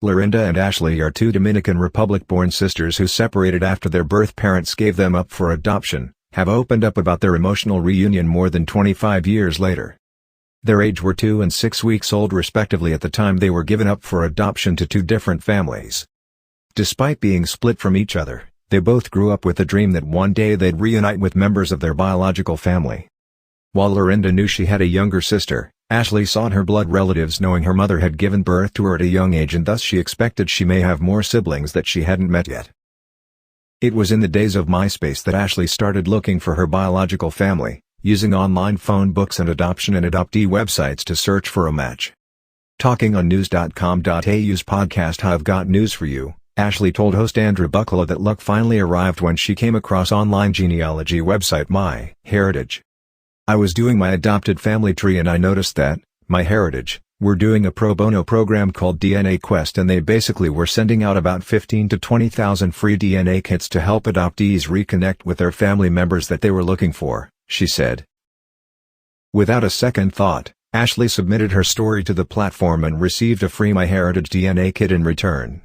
Laurinda and Ashleigh are two Dominican Republic-born sisters who separated after their birth parents gave them up for adoption, have opened up about their emotional reunion more than 25 years later. Their age were 2 and 6 weeks old respectively at the time they were given up for adoption to two different families. Despite being split from each other, they both grew up with the dream that one day they'd reunite with members of their biological family. While Laurinda knew she had a younger sister, Ashleigh sought her blood relatives knowing her mother had given birth to her at a young age and thus she expected she may have more siblings that she hadn't met yet. It was in the days of MySpace that Ashleigh started looking for her biological family, using online phone books and adoption and adoptee websites to search for a match. Talking on news.com.au's podcast I've Got News For You, Ashleigh told host Andrew Bucklow that luck finally arrived when she came across online genealogy website MyHeritage. I was doing my adopted family tree and I noticed that, MyHeritage, were doing a pro bono program called DNA Quest and they basically were sending out about 15 to 20,000 free DNA kits to help adoptees reconnect with their family members that they were looking for, she said. Without a second thought, Ashleigh submitted her story to the platform and received a free MyHeritage DNA kit in return.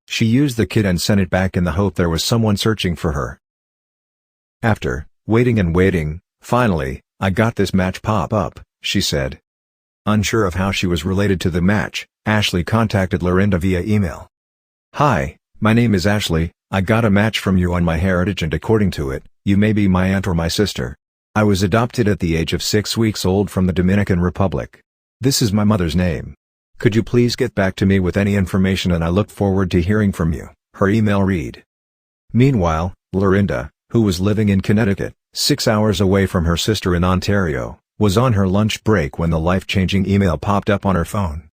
She used the kit and sent it back in the hope there was someone searching for her. After waiting and waiting, finally, I got this match pop up, she said. Unsure of how she was related to the match, Ashleigh contacted Laurinda via email. Hi, my name is Ashleigh, I got a match from you on MyHeritage and according to it, you may be my aunt or my sister. I was adopted at the age of 6 weeks old from the Dominican Republic. This is my mother's name. Could you please get back to me with any information and I look forward to hearing from you, her email read. Meanwhile, Laurinda, who was living in Connecticut, 6 hours away from her sister in Ontario, was on her lunch break when the life-changing email popped up on her phone.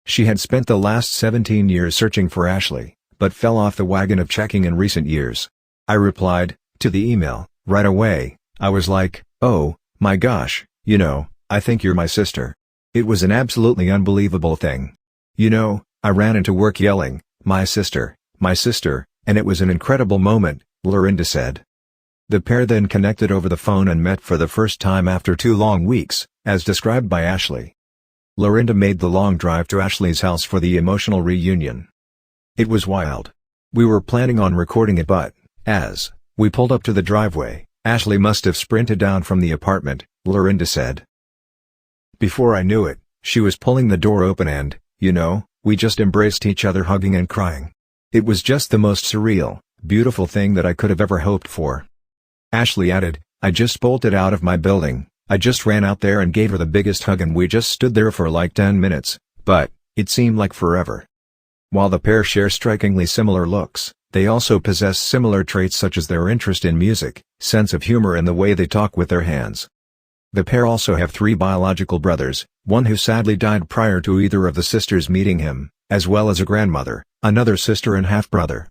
She had spent the last 17 years searching for Ashleigh, but fell off the wagon of checking in recent years. I replied to the email right away. I was like, oh, my gosh, I think you're my sister. It was an absolutely unbelievable thing. I ran into work yelling, my sister, and it was an incredible moment, Laurinda said. The pair then connected over the phone and met for the first time after 2 long weeks, as described by Ashleigh. Laurinda made the long drive to Ashleigh's house for the emotional reunion. It was wild. We were planning on recording it but, as we pulled up to the driveway, Ashleigh must have sprinted down from the apartment, Laurinda said. Before I knew it, she was pulling the door open and, we just embraced each other hugging and crying. It was just the most surreal, beautiful thing that I could have ever hoped for. Ashleigh added, I just bolted out of my building, I just ran out there and gave her the biggest hug and we just stood there for like 10 minutes, but it seemed like forever. While the pair share strikingly similar looks, they also possess similar traits such as their interest in music, sense of humor and the way they talk with their hands. The pair also have 3 biological brothers, one who sadly died prior to either of the sisters meeting him, as well as a grandmother, another sister and half-brother.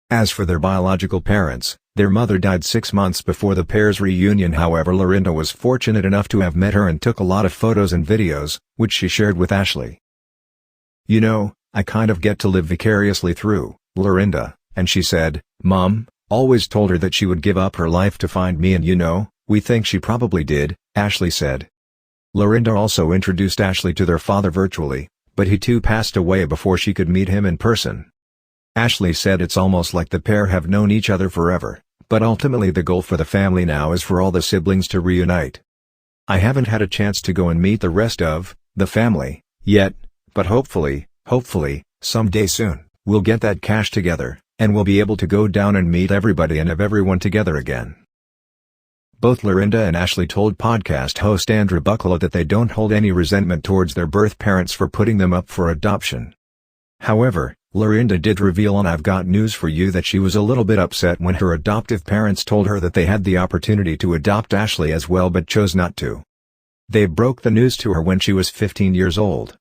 As for their biological parents, their mother died 6 months before the pair's reunion. However, Laurinda was fortunate enough to have met her and took a lot of photos and videos, which she shared with Ashleigh. I kind of get to live vicariously through Laurinda, and she said, Mom, always told her that she would give up her life to find me and we think she probably did, Ashleigh said. Laurinda also introduced Ashleigh to their father virtually, but he too passed away before she could meet him in person. Ashleigh said it's almost like the pair have known each other forever, but ultimately the goal for the family now is for all the siblings to reunite. I haven't had a chance to go and meet the rest of the family yet, but hopefully, someday soon, we'll get that cash together, and we'll be able to go down and meet everybody and have everyone together again. Both Laurinda and Ashleigh told podcast host Andrew Bucklow that they don't hold any resentment towards their birth parents for putting them up for adoption. However, Laurinda did reveal on I've Got News For You that she was a little bit upset when her adoptive parents told her that they had the opportunity to adopt Ashleigh as well but chose not to. They broke the news to her when she was 15 years old.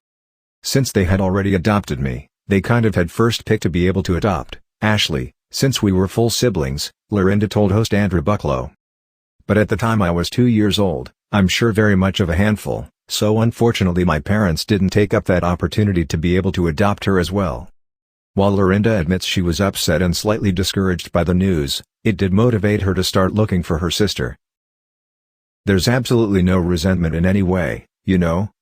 Since they had already adopted me, they kind of had first pick to be able to adopt Ashleigh, since we were full siblings, Laurinda told host Andrew Bucklow. But at the time I was 2 years old, I'm sure very much of a handful, so unfortunately my parents didn't take up that opportunity to be able to adopt her as well. While Laurinda admits she was upset and slightly discouraged by the news, it did motivate her to start looking for her sister. There's absolutely no resentment in any way,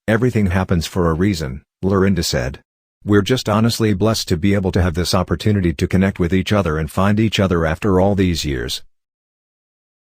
everything happens for a reason, Laurinda said. We're just honestly blessed to be able to have this opportunity to connect with each other and find each other after all these years.